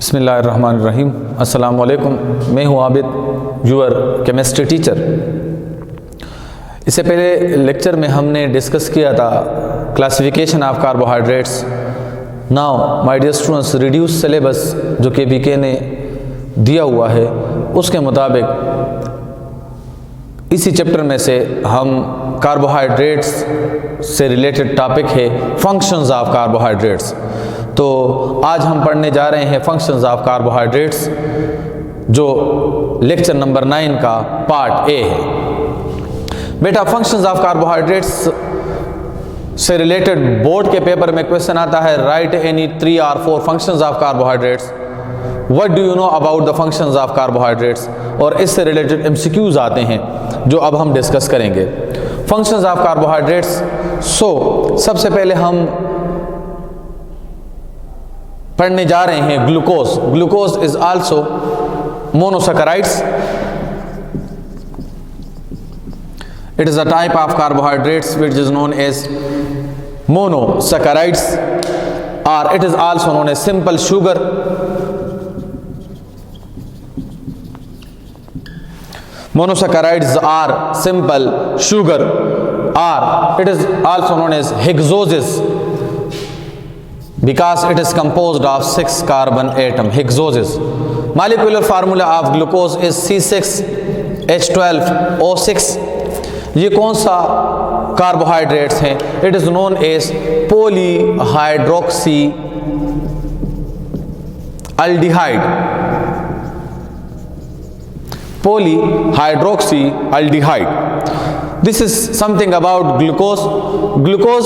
बिस्मिल्लाहिर्रहमानिर्रहीम। अस्सलाम वालेकुम। मैं हूँ आबिद, यूअर केमिस्ट्री टीचर। इससे पहले लेक्चर में हमने डिस्कस किया था classification of carbohydrates. Now my dear students, reduce syllabus जो KVK ने दिया हुआ है उसके मुताबिक इसी चैप्टर में से हम कार्बोहाइड्रेट्स से रिलेटेड टॉपिक है फंक्शंस ऑफ कार्बोहाइड्रेट्स। तो आज हम पढ़ने जा रहे हैं फंक्शंस ऑफ कार्बोहाइड्रेट्स, जो लेक्चर नंबर 9 का पार्ट ए है। बेटा, फंक्शंस ऑफ कार्बोहाइड्रेट्स से रिलेटेड बोर्ड के पेपर में क्वेश्चन आता है, right any 3 or 4 functions of carbohydrates. What do you know about the functions of carbohydrates. और इससे रिलेटेड MCQs आते हैं जो अब हम डिस्कस करेंगे। Functions of carbohydrates. सबसे पहले हम पढ़ने जा रहे हैं glucose. Glucose is also monosaccharides. It is a type of carbohydrates which is known as monosaccharides, or it is also known as simple sugar. Monosaccharides are simple sugar, or it is also known as hexoses because it is composed of 6 carbon atom. Hexoses. Molecular formula of glucose is C6H12O6. ये कौन सा carbohydrates हैं? It is known as polyhydroxy aldehyde. Polyhydroxy aldehyde. This is something about glucose. Glucose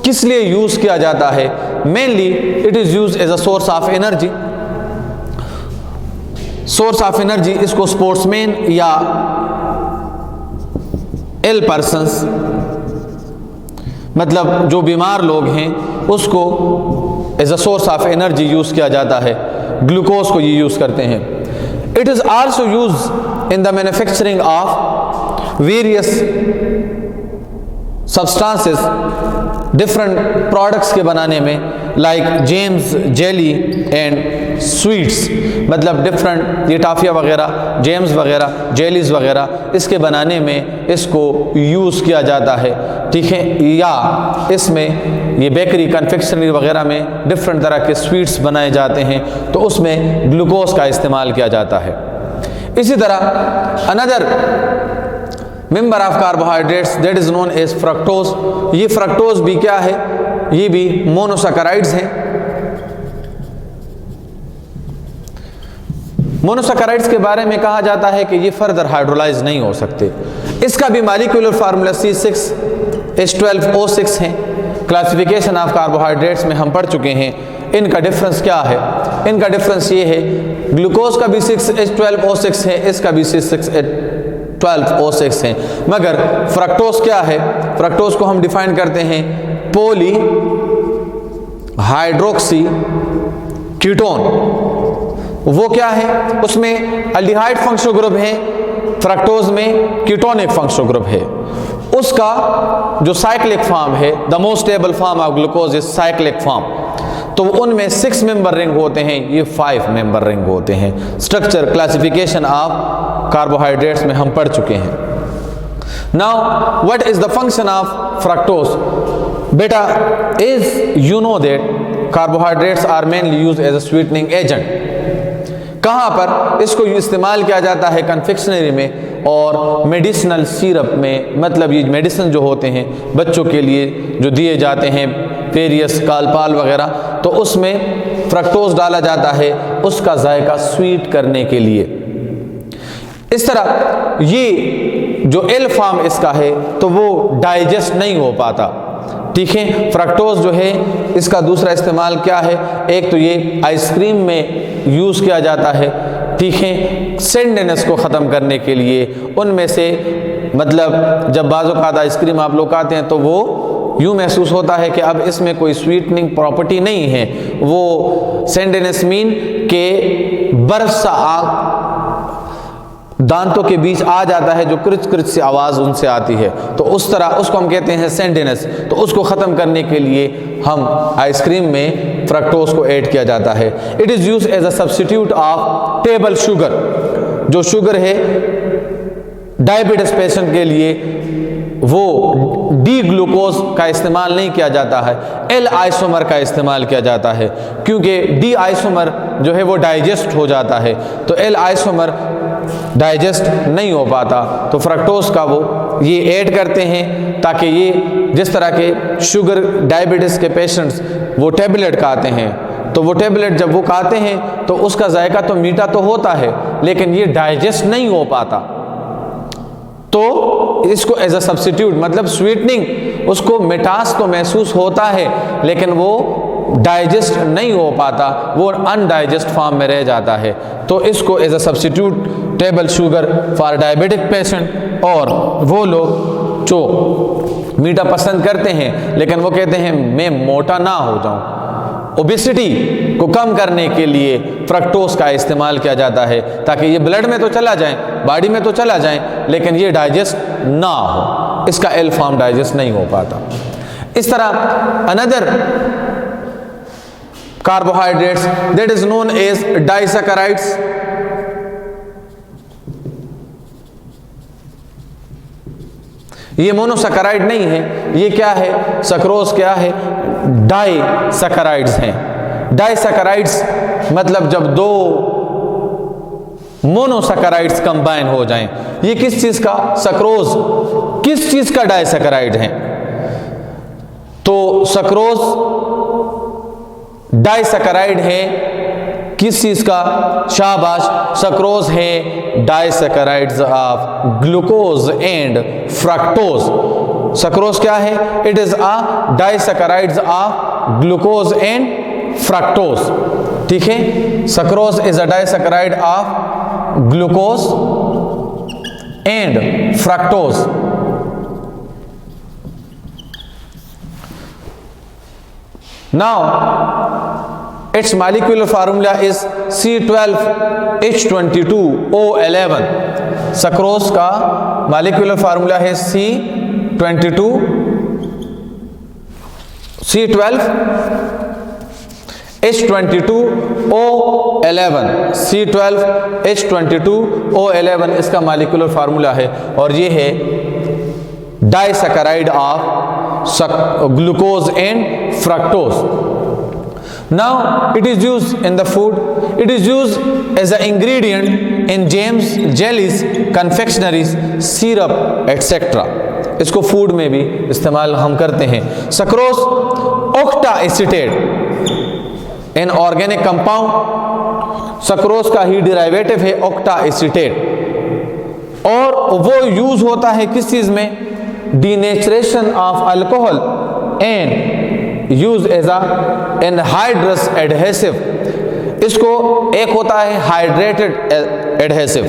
किस लिए use किया जाता है? Mainly it is use as a source of energy. Source of energy इसको स्पोर्ट्समैन या इल पर्सन्स, मतलब जो बीमार लोग हैं, उसको as a source of energy use किया जाता है। ग्लूकोज को ये यूज करते हैं। It is also use in the manufacturing of various substances, different products के बनाने में, like James, jelly and sweets. मतलब डिफरेंट ये टाफिया वगैरह, जेम्स वगैरह, जेलीज वगैरह, इसके बनाने में इसको यूज़ किया जाता है। ठीक है, या इसमें ये बेकरी, कन्फेक्शनरी वगैरह में डिफरेंट तरह के स्वीट्स बनाए जाते हैं, तो उसमें ग्लूकोज का इस्तेमाल किया जाता है। इसी तरह another member of carbohydrates that is known as fructose. ये फ्रक्टोज भी क्या है? ये भी मोनोसैकेराइड्स हैं। मोनोसैकेराइड्स के बारे में कहा जाता है कि ये फर्दर हाइड्रोलाइज नहीं हो सकते। इसका भी मॉलिक्यूलर फार्मूला C6H12O6 है। क्लासिफिकेशन ऑफ कार्बोहाइड्रेट्स में हम पढ़ चुके हैं। इनका डिफरेंस क्या है? इनका डिफरेंस ये है, ग्लूकोज का भी 6H12O6 है, इसका भी 6H12O6 है। मगर फ्रक्टोज क्या है? फ्रक्टोज को हम डिफाइन करते हैं पॉली हाइड्रोक्सी कीटोन। वो क्या है? उसमें अल्डिहाइड फंक्शनल ग्रुप है, फ्रक्टोज में कीटोनिक फंक्शनल ग्रुप है। उसका जो साइक्लिक फॉर्म है, the most stable form of glucose is cyclic form. तो उनमें 6 मेंबर रिंग होते हैं, ये 5 मेंबर रिंग होते हैं। स्ट्रक्चर क्लासिफिकेशन ऑफ कार्बोहाइड्रेट्स में हम पढ़ चुके हैं। Now what is the function of fructose? बेटा, is you know that carbohydrates are mainly used as a sweetening agent. कहाँ पर इसको इस्तेमाल किया जाता है? कन्फेक्शनरी में और मेडिसिनल सिरप में। मतलब ये मेडिसिन जो होते हैं बच्चों के लिए जो दिए जाते हैं, वेरियस कालपाल वगैरह, तो उसमें फ्रक्टोज डाला जाता है उसका जायका स्वीट करने के लिए। इस तरह ये जो एल फॉर्म इसका है तो वो डाइजेस्ट नहीं हो पाता। ठीक है, फ्रक्टोज जो है इसका दूसरा इस्तेमाल क्या है? एक तो ये आइसक्रीम में यूज़ किया जाता है। ठीक है, सेंडेनेस को ख़त्म करने के लिए। उनमें से मतलब जब बाज़-औक़ात आइसक्रीम आप लोग खाते हैं तो वो यूँ महसूस होता है कि अब इसमें कोई स्वीटनिंग प्रॉपर्टी नहीं है। वो सेंडेनेस मीन के बर्फ सा दांतों के बीच आ जाता है, जो क्रिच क्रिच सी आवाज़ उनसे आती है, तो उस तरह उसको हम कहते हैं सेंडेनेस। तो उसको ख़त्म करने के लिए हम आइसक्रीम में फ्रक्टोज को ऐड किया जाता है। It is use as a substitute of table sugar. जो शुगर है डायबिटीज पेशेंट के लिए वो डी ग्लूकोज का इस्तेमाल नहीं किया जाता है, एल आइसोमर का इस्तेमाल किया जाता है, क्योंकि डी आइसोमर जो है वो डाइजेस्ट हो जाता है, तो एल आइसोमर डाइजेस्ट नहीं हो पाता, तो फ्रक्टोज का वो ये ऐड करते हैं ताकि ये जिस तरह के शुगर डायबिटीज के पेशेंट्स वो टेबलेट खाते हैं, तो वो टेबलेट जब वो खाते हैं तो उसका जायका तो मीठा तो होता है लेकिन ये डाइजेस्ट नहीं हो पाता, तो इसको एज अ सब्स्टिट्यूट मतलब स्वीटनिंग, उसको मिठास तो महसूस होता है लेकिन वो डाइजेस्ट नहीं हो पाता, वो अनडाइजेस्ट फॉर्म में रह जाता है, तो इसको as a substitute table sugar for diabetic patient. और वो लोग जो मीठा पसंद करते हैं लेकिन वो कहते हैं मैं मोटा ना हो जाऊं, ओबेसिटी को कम करने के लिए फ्रक्टोज का इस्तेमाल किया जाता है ताकि ये ब्लड में तो चला जाए, बॉडी में तो चला जाए लेकिन ये डाइजेस्ट ना हो, इसका एल फॉर्म डाइजेस्ट नहीं हो पाता। इस तरह another carbohydrates that is known as disaccharides. ये मोनोसैकेराइड नहीं है, ये क्या है, सक्रोज क्या है, डाइसैकेराइड्स हैं। डाइसैकेराइड्स मतलब जब दो मोनोसैकेराइड्स कंबाइन हो जाएं। ये किस चीज का, सक्रोज किस चीज का डाइसैकेराइड है, तो सक्रोज डाइसैकेराइड है किस चीज का, शाबाश, सक्रोज है disaccharides of glucose and fructose. Sucrose क्या है, it is a disaccharides of glucose and fructose. ठीक है, sucrose is a disaccharide of glucose and fructose. Now its molecular formula is C12H22O11। Sucrose का molecular formula है C12H22O11। C12H22O11 इसका molecular formula है और ये है disaccharide of glucose and fructose. Now it is used in the food. It is used as an ingredient in jams, jellies, confectionaries, syrup, etc. इसको food में भी इस्तेमाल हम करते हैं। Sucrose octa acetate in organic compound, sucrose का ही derivative है ऑक्टा एसीटेट और वो यूज होता है किस चीज में, denaturation of alcohol and use as a anhydrous adhesive. इसको एक होता है हाइड्रेटेड एडहेसिव,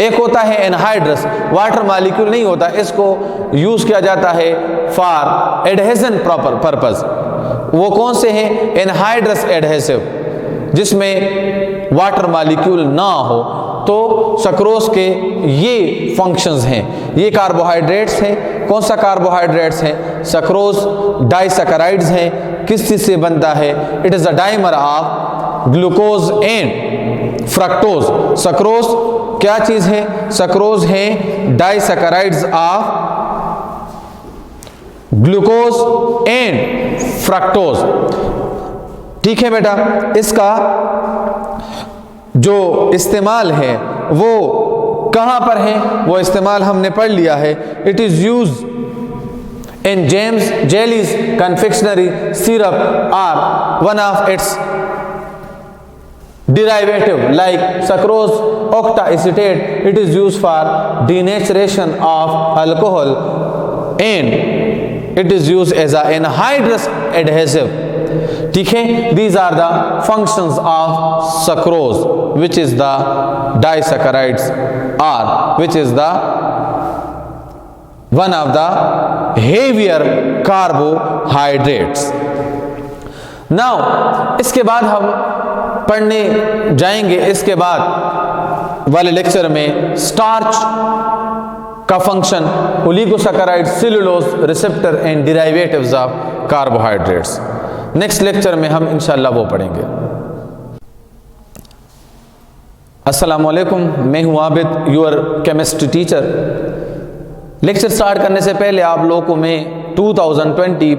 एक होता है एनहाइड्रस, वाटर मॉलिक्यूल नहीं होता, इसको यूज किया जाता है फॉर एडहेजन प्रॉपर पर्पस। वो कौन से हैं, एनहाइड्रस एडहेसिव जिसमें वाटर मॉलिक्यूल ना हो, तो सक्रोज के ये फंक्शंस हैं। ये कार्बोहाइड्रेट्स हैं, कौन सा कार्बोहाइड्रेट्स हैं, सक्रोज डाइसैकेराइड्स हैं, किस चीज से बनता है, it is a dimer of glucose and fructose. Sucrose क्या चीज है, सक्रोज है disaccharides of glucose and fructose. ठीक है बेटा, इसका जो इस्तेमाल है वो कहां पर है, वो इस्तेमाल हमने पढ़ लिया है। It is use in jams, jellies, confectionery, syrup are one of its derivative like sucrose octa acetate. It is used for denaturation of alcohol and it is used as an anhydrous adhesive. ठीक है, these are the functions of sucrose which is the disaccharides or which is the one of the heavier carbohydrates. Now इसके बाद हम पढ़ने जाएंगे, इसके बाद वाले लेक्चर में स्टार्च का function, oligosaccharide, cellulose receptor and derivatives of carbohydrates. Next lecture में हम इंशाल्लाह वो पढ़ेंगे। अस्सलाम वालेकुम, मैं हूँ Abid, your chemistry teacher. Lecture start करने से पहले आप लोगों को मैं 2020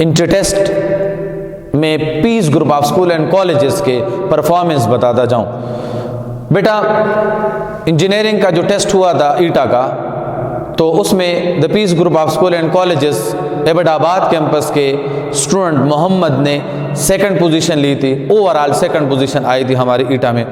इंटर टेस्ट में peace group of school and colleges के परफॉर्मेंस बताता जाऊं। बेटा, इंजीनियरिंग का जो टेस्ट हुआ था ईटा का, तो उसमें the piece group of school and colleges Abbottabad campus के स्टूडेंट मोहम्मद ने सेकंड पोजीशन ली थी। ओवरऑल सेकंड पोजीशन आई थी हमारी ईटा में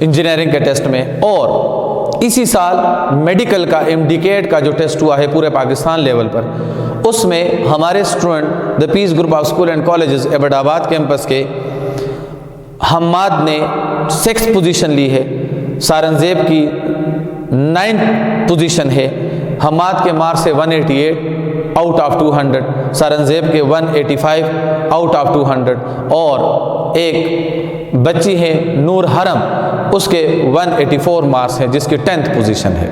इंजीनियरिंग के टेस्ट में। और इसी साल मेडिकल का एमडीकेट का जो टेस्ट हुआ है पूरे पाकिस्तान लेवल पर, उसमें हमारे student the piece group of school and colleges Abbottabad campus के हम्माद ने 6th पोजीशन ली है। सारंगजेब की 9th पोजीशन है। हम्माद के मार्क्स से 188 आउट ऑफ 200, सारंगजेब के 185 आउट ऑफ 200, और एक बच्ची है नूर हरम, उसके 184 मार्क्स हैं जिसकी 10th पोजीशन है।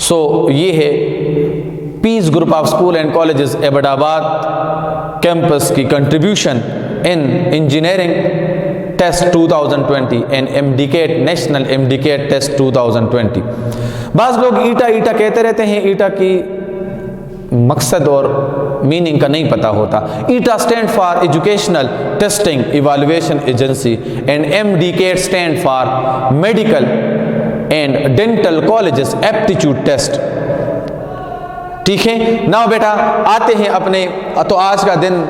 सो ये है Peace group of school and colleges Abbottabad campus की contribution in engineering test 2020 and MDCAT national MDCAT test 2020। बाज़ लोग ईटा ईटा कहते रहते हैं, ईटा की मकसद और मीनिंग का नहीं पता होता। ETEA stand for educational testing evaluation agency and MDCAT stand for medical and dental colleges aptitude test. ठीक है ना बेटा, आते हैं अपने, तो आज का दिन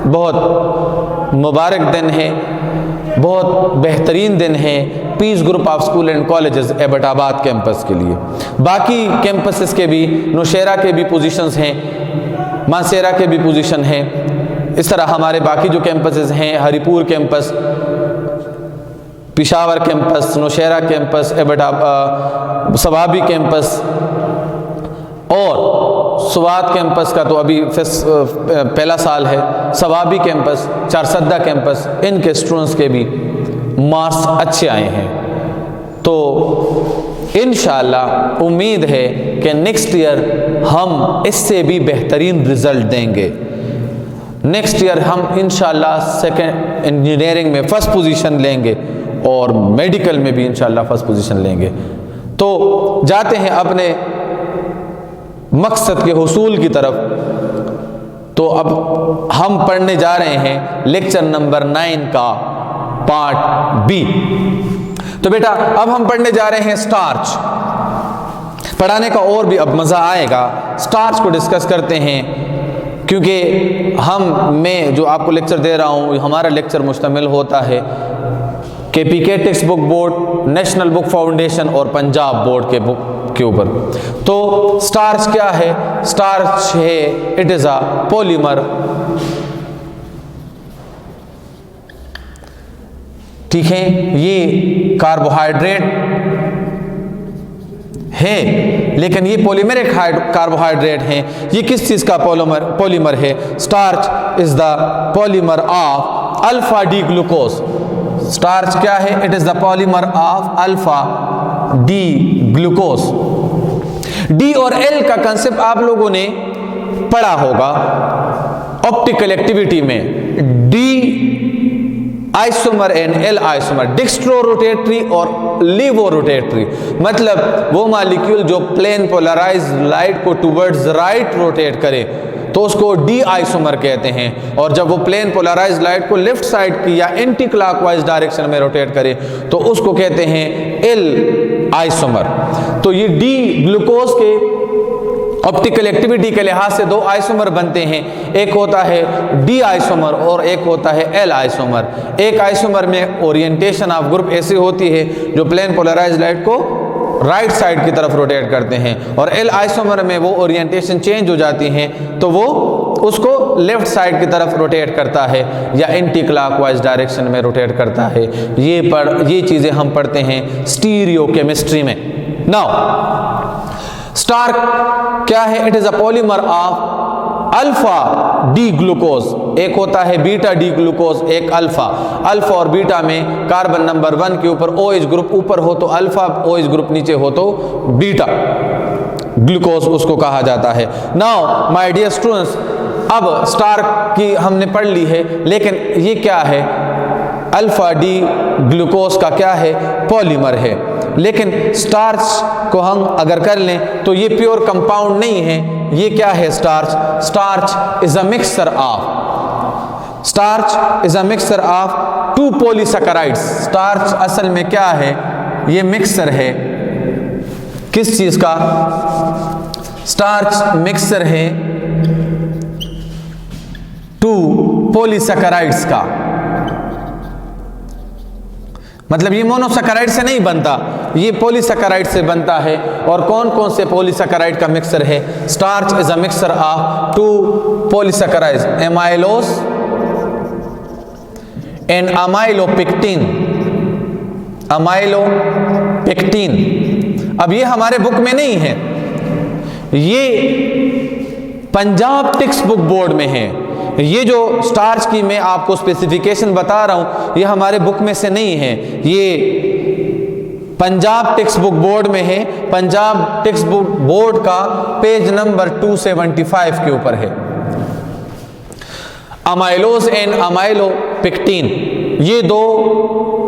बहुत मुबारक दिन है, बहुत बेहतरीन दिन है Peace group of school and colleges Abbottabad campus के लिए। बाकी कैंपसेस के भी, नौशेरा के भी पोजीशंस हैं, मानसेरा के भी पोजीशन हैं। इस तरह हमारे बाकी जो कैंपसेस हैं, Haripur campus, Peshawar campus, Nowshera campus, Swabi campus और स्वात कैंपस का तो अभी पहला साल है, सवाबी कैंपस, चारसद्दा कैंपस, इनके स्टूडेंट्स के भी मार्क्स अच्छे आए हैं। तो इंशाअल्लाह उम्मीद है कि नेक्स्ट ईयर हम इससे भी बेहतरीन रिजल्ट देंगे। नेक्स्ट ईयर हम इंशाअल्लाह सेकंड इंजीनियरिंग में फर्स्ट पोजीशन लेंगे और मेडिकल में भी इंशाअल्लाह फर्स्ट पोजीशन लेंगे। तो जाते हैं अपने मकसद के हुसूल की तरफ। तो अब हम पढ़ने जा रहे हैं लेक्चर नंबर 9 का पार्ट बी। तो बेटा अब हम पढ़ने जा रहे हैं स्टार्च। पढ़ाने का और भी अब मज़ा आएगा। स्टार्च को डिस्कस करते हैं, क्योंकि मैं जो आपको लेक्चर दे रहा हूँ, हमारा लेक्चर मुश्तमिल होता है KPK text book board, national book foundation और पंजाब बोर्ड के बुक के ऊपर। तो स्टार्च क्या है? स्टार्च है, इट इज़ अ पॉलीमर। ठीक है, ये कार्बोहाइड्रेट है, लेकिन ये पॉलीमेरिक कार्बोहाइड्रेट हैं। ये किस चीज़ का पॉलीमर है? Starch is the polymer of alpha D glucose. Starch क्या है? It is the polymer of alpha D glucose. D और एल का कंसेप्ट आप लोगों ने पढ़ा होगा ऑप्टिकल एक्टिविटी में। D isomer and L isomer, dextro rotatory और लीवो रोटेटरी, मतलब वो मॉलिक्यूल जो प्लेन पोलराइज लाइट को टुवर्ड्स राइट रोटेट करे तो उसको डी आइसोमर कहते हैं, और जब वो प्लेन पोलराइज लाइट को लेफ्ट साइड की या एंटी क्लॉकवाइज डायरेक्शन में रोटेट करे तो उसको कहते हैं एल आइसोमर। तो ये डी ग्लूकोज के ऑप्टिकल एक्टिविटी के लिहाज से दो आइसोमर बनते हैं, एक होता है डी आइसोमर और एक होता है एल आइसोमर। एक आइसोमर में ओरिएंटेशन ऑफ ग्रुप ऐसी होती है जो प्लेन पोलराइज लाइट को राइट साइड की तरफ रोटेट करते हैं, और एल आइसोमर में वो ओरिएंटेशन चेंज हो जाती हैं तो वो उसको लेफ्ट साइड की तरफ रोटेट करता है या एंटी क्लॉकवाइज डायरेक्शन में रोटेट करता है। ये चीज़ें हम पढ़ते हैं स्टीरियो केमिस्ट्री में। नाउ स्टार क्या है? It is a polymer of alpha D glucose. एक होता है बीटा डी ग्लूकोज, एक अल्फा। अल्फा और बीटा में कार्बन नंबर 1 के ऊपर OH ग्रुप ऊपर हो तो अल्फा, OH ग्रुप नीचे हो तो बीटा। ग्लूकोज उसको कहा जाता है। नाउ माय डियर स्टूडेंट्स, अब स्टार्च की हमने पढ़ ली है, लेकिन ये क्या है, अल्फा डी ग्लूकोज का क्या है, पॉलीमर है। लेकिन स्टार्च को हम अगर कर लें तो ये प्योर कंपाउंड नहीं है, ये क्या है starch, starch is a mixture of two polysaccharides. Starch असल में क्या है, ये मिक्सचर है किस चीज का, स्टार्च मिक्सचर है टू पॉलीसैकेराइड्स का, मतलब ये मोनोसैकेराइड से नहीं बनता, ये पॉलीसैकेराइड से बनता है। और कौन कौन से पॉलीसैकेराइड का मिक्सचर है, starch is a mixture of two polysaccharides, amylose and amylopectin. अब ये हमारे बुक में नहीं है, ये पंजाब टेक्स्ट बुक बोर्ड में है। ये जो स्टार्च की मैं आपको स्पेसिफिकेशन बता रहा हूं, ये हमारे बुक में से नहीं है, ये पंजाब टेक्स्ट बुक बोर्ड में है। पंजाब टेक्स्ट बुक बोर्ड का पेज नंबर 275 के ऊपर है। अमाइलोज एंड अमाइलोपेक्टिन, ये दो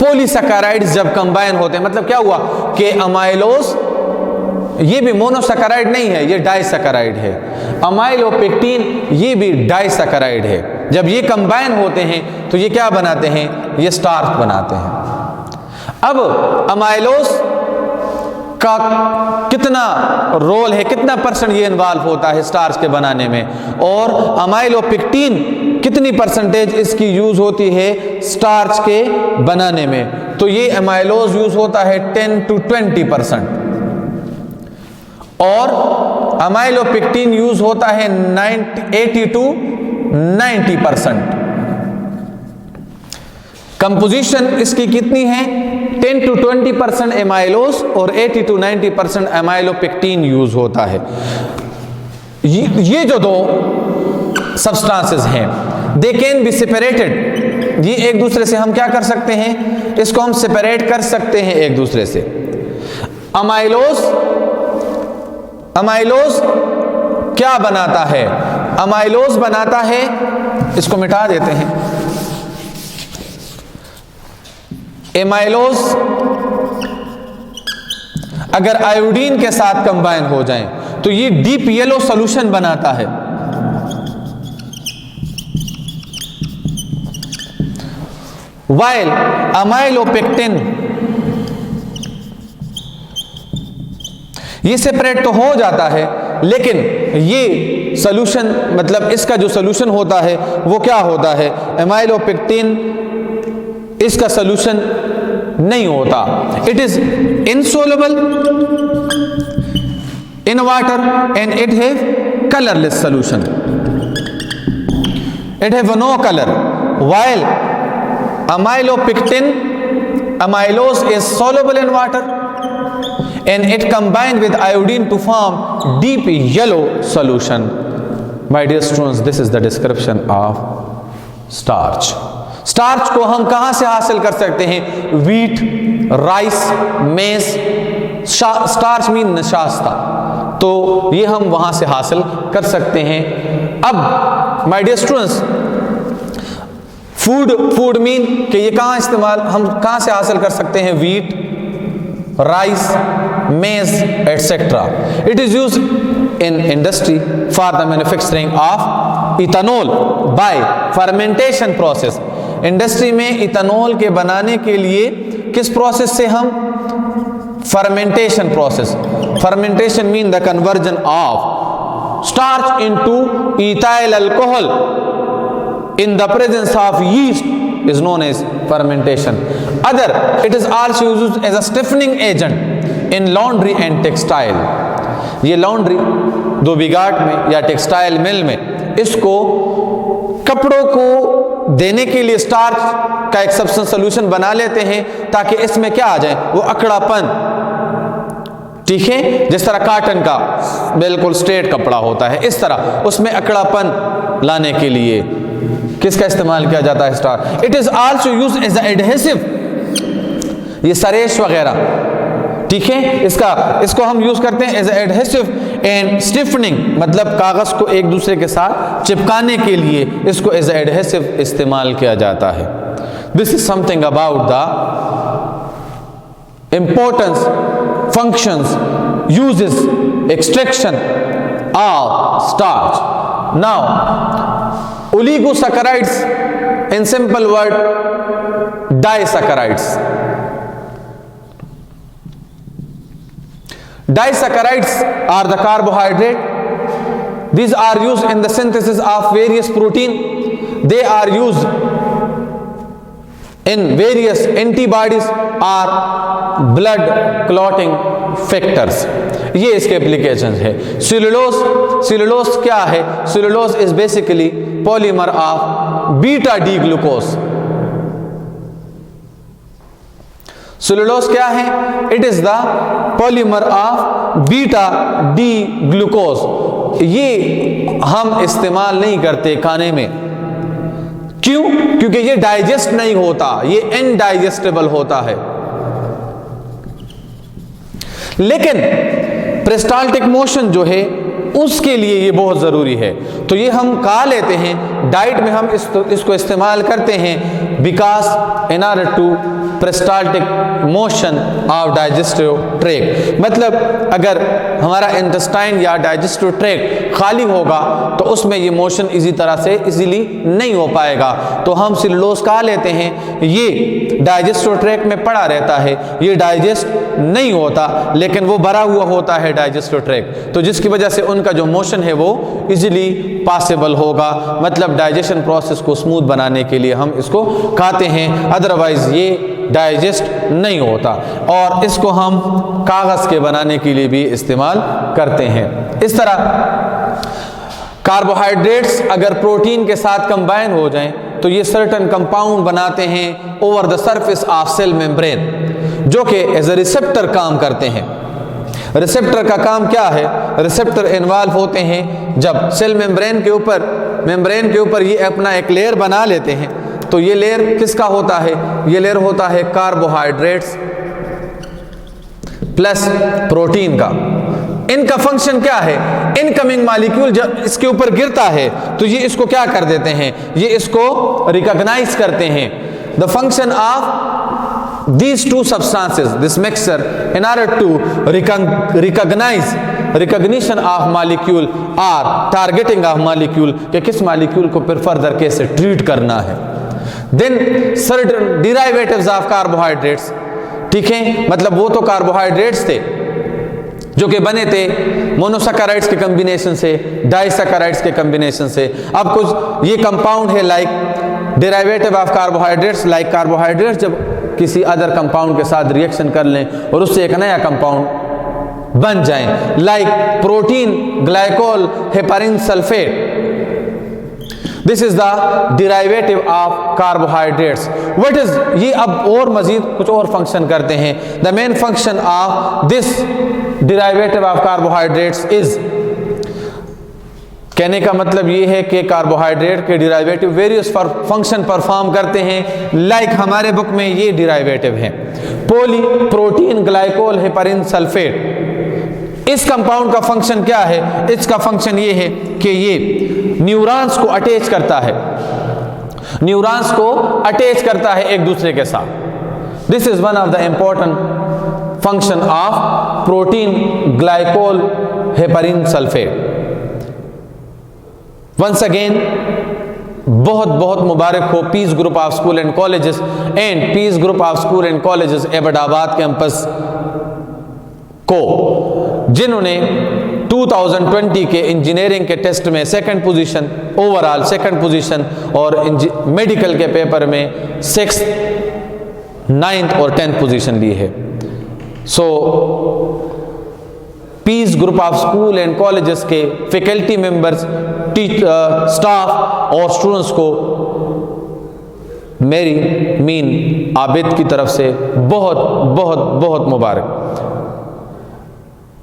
पॉलीसैकेराइड्स जब कंबाइन होते हैं, मतलब क्या हुआ कि अमाइलोज ये भी मोनोसैकेराइड नहीं है, ये डाइसैकेराइड है। अमाइलोपेक्टिन ये भी डाइसैकेराइड है। जब ये कंबाइन होते हैं तो ये क्या बनाते हैं, ये स्टार्च बनाते हैं। अब अमाइलोज का कितना रोल है, कितना परसेंट ये इन्वॉल्व होता है स्टार्च के बनाने में, और अमाइलोपेक्टिन कितनी परसेंटेज इसकी यूज होती है स्टार्च के बनाने में, तो ये अमाइलोज यूज होता है 10 to 20%, और अमाइलोपेक्टिन यूज होता है 80 to 90%। कंपोजिशन इसकी कितनी है, 10 to 20% एमाइलोज और 80 to 90% एमाइलोपेक्टिन यूज होता है। ये जो दो सब्सटेंसेस हैं, दे कैन बी सेपरेटेड, ये एक दूसरे से हम क्या कर सकते हैं, इसको हम सेपरेट कर सकते हैं एक दूसरे से। अमाइलोज क्या बनाता है, अमाइलोज बनाता है, इसको मिटा देते हैं, एमाइलोज अगर आयोडीन के साथ कंबाइन हो जाएं तो ये डीप येलो सॉल्यूशन बनाता है। वाइल अमाइलोपेक्टिन ये सेपरेट तो हो जाता है, लेकिन ये सॉल्यूशन, मतलब इसका जो सॉल्यूशन होता है वो क्या होता है, एमाइलोपेक्टिन इसका सॉल्यूशन नहीं होता। It is insoluble in water and it have colourless solution, it have no colour. While amylose is soluble in water and it combined with iodine to form deep yellow solution. My dear students, this is the description of starch. Starch को हम कहां से हासिल कर सकते हैं, wheat, rice, मेज, starch mean नशास्ता, तो ये हम वहां से हासिल कर सकते हैं। अब my dear students, food mean कि ये कहां इस्तेमाल, हम कहां से हासिल कर सकते हैं, व्हीट, राइस, मेज etcetera. It is use in industry for the manufacturing of ethanol bye fermentation process. Industry में इथेनॉल के बनाने के लिए किस प्रोसेस से, हम fermentation process. Fermentation mean the conversion of starch into ethyl alcohol in the presence of yeast is known as fermentation. Other, it is also used as a stiffening agent in laundry and textile. ये laundry Dhobi Ghat में या textile mill में इसको कपड़ों को देने के लिए स्टार्च का एक सब्सटेंस सोल्यूशन बना लेते हैं ताकि इसमें क्या आ जाए, वो अकड़ापन, ठीक है, जिस तरह कॉटन का बिल्कुल स्ट्रेट कपड़ा होता है, इस तरह उसमें अकड़ापन लाने के लिए किसका इस्तेमाल किया जाता है, starch. It is also used as adhesive, ये सरेश वगैरह ठीक है। इसको हम यूज करते हैं एज एडहेसिव एंड स्टिफनिंग, मतलब कागज को एक दूसरे के साथ चिपकाने के लिए इसको एज एडहेसिव इस्तेमाल किया जाता है। This is something about the importance, functions, uses, extraction of starch. Now oligosaccharides, in simple word, disaccharides. Disaccharides are the carbohydrate. These are used in the synthesis of various protein. They are used in various antibodies or blood clotting factors. ये इसके application है। Cellulose क्या है? Cellulose is basically polymer of beta D glucose. Cellulose क्या है? It is the polymer of beta D glucose. ये हम इस्तेमाल नहीं करते खाने में। क्यों? क्योंकि ये डाइजेस्ट नहीं होता, ये इनडाइजेस्टेबल होता है। लेकिन पेरिस्टाल्टिक मोशन जो है उसके लिए ये बहुत ज़रूरी है। तो ये हम खा लेते हैं, डाइट में हम इसको इस्तेमाल करते हैं because in order to peristaltic motion of digestive tract. मतलब अगर हमारा इंटेस्टाइन या डाइजेस्टिव ट्रैक्ट खाली होगा तो उसमें ये मोशन इसी तरह से इजीली नहीं हो पाएगा। तो हम सेलुलोज खा लेते हैं, ये डाइजेस्टिव ट्रैक्ट में पड़ा रहता है, ये डाइजेस्ट नहीं होता, लेकिन वो भरा हुआ होता है डाइजेस्टिव ट्रैक्ट, तो जिसकी वजह से उनका जो मोशन है वो इजीली पॉसिबल होगा। मतलब डाइजेशन प्रोसेस को स्मूथ बनाने के लिए हम इसको खाते हैं, अदरवाइज ये डाइजेस्ट नहीं होता। और इसको हम कागज के बनाने के लिए भी इस्तेमाल करते हैं। इस तरह कार्बोहाइड्रेट्स अगर प्रोटीन के साथ कंबाइन हो जाएं तो ये सर्टेन कंपाउंड बनाते हैं over the surface of cell membrane, जो कि एज ए रिसेप्टर काम करते हैं। रिसेप्टर का काम क्या है? रिसेप्टर इन्वॉल्व होते हैं जब सेल मेम्ब्रेन के ऊपर ये अपना एक लेयर बना लेते हैं। तो ये लेयर किसका होता है? ये लेयर होता है कार्बोहाइड्रेट्स प्लस प्रोटीन का। इनका फंक्शन क्या है? इनकमिंग मॉलिक्यूल जब इसके ऊपर गिरता है तो ये इसको क्या कर देते हैं? ये इसको रिकॉग्नाइज करते हैं। The function of these two substances, this mixture, in order to recognition of molecule or targeting of molecule कि किस molecule को फिर further कैसे treat करना है। Then certain derivatives of carbohydrates, ठीक है, मतलब वो तो कार्बोहाइड्रेट्स थे जो कि बने थे मोनोसैकेराइड्स के कॉम्बिनेशन से, डाइसैकेराइड्स के कॉम्बिनेशन से। अब कुछ ये कंपाउंड है like derivative of carbohydrates, like carbohydrates जब किसी अदर कंपाउंड के साथ रिएक्शन कर लें और उससे एक नया कंपाउंड बन जाएं, like protein glycol heparin sulphate. This is the derivative of carbohydrates. What is ये? अब और मजीद कुछ और फंक्शन करते हैं। The main function of this derivative of carbohydrates is, कहने का मतलब ये है कि कार्बोहाइड्रेट के डेरिवेटिव वेरियस फंक्शन परफॉर्म करते हैं। लाइक हमारे बुक में ये डेरिवेटिव हैं poly protein glycol heparin sulphate. इस कंपाउंड का फंक्शन क्या है? इसका फंक्शन ये है कि ये न्यूरॉन्स को अटैच करता है, न्यूरॉन्स को अटैच करता है एक दूसरे के साथ। This is one of the important function of protein glycol heparin sulphate. Once again बहुत बहुत मुबारक हो Peace group of school and colleges and Peace group of school and colleges Abbottabad campus को, जिन्होंने 2020 के इंजीनियरिंग के टेस्ट में second position, overall second position, और मेडिकल के पेपर में 6th, 9th और 10th पोजीशन ली है। So Peace group of school and colleges के फैकल्टी मेंबर्स, स्टाफ और स्टूडेंट्स को मेरी मीन आबिद की तरफ से बहुत बहुत बहुत मुबारक।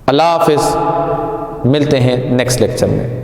अल्लाह हाफिज़, मिलते हैं नेक्स्ट लेक्चर में।